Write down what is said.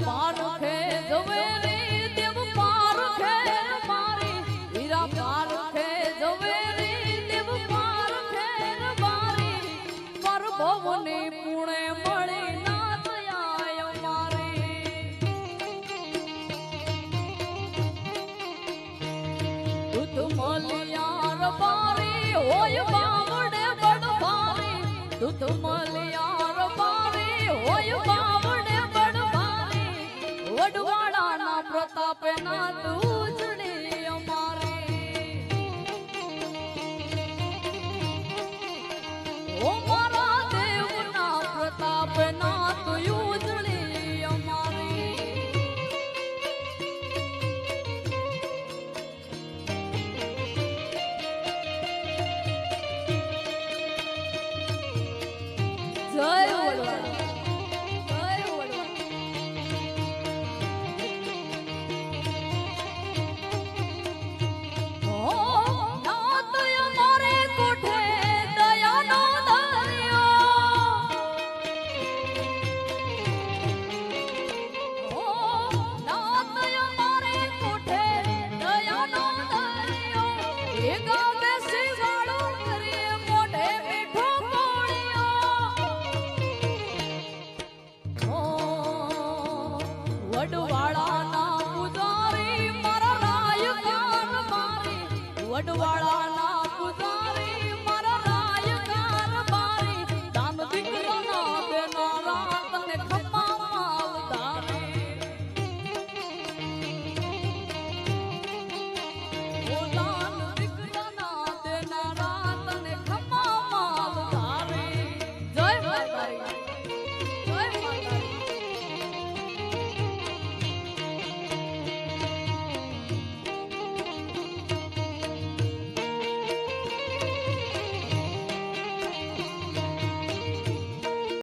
પારખે ઝવેરી દેવ પારખે મારી હીરા પારખે ઝવેરી દેવ પારખે મારી પરભવની પુણે મળી નાથ આય મારી દૂત મલિયાર બારી હોય બાવડે બડ ભારી દૂત મલિયાર બારી હોય બાવડે બડ ભારી વડવાળાના પ્રતાપે ના ઉજળી અમારી ઓ મારા દેવના પ્રતાપે ના ઉજળી અમારી જય વડવાળા વડવાળાના પૂજારી મારા રાયકાર મારી વડવાળા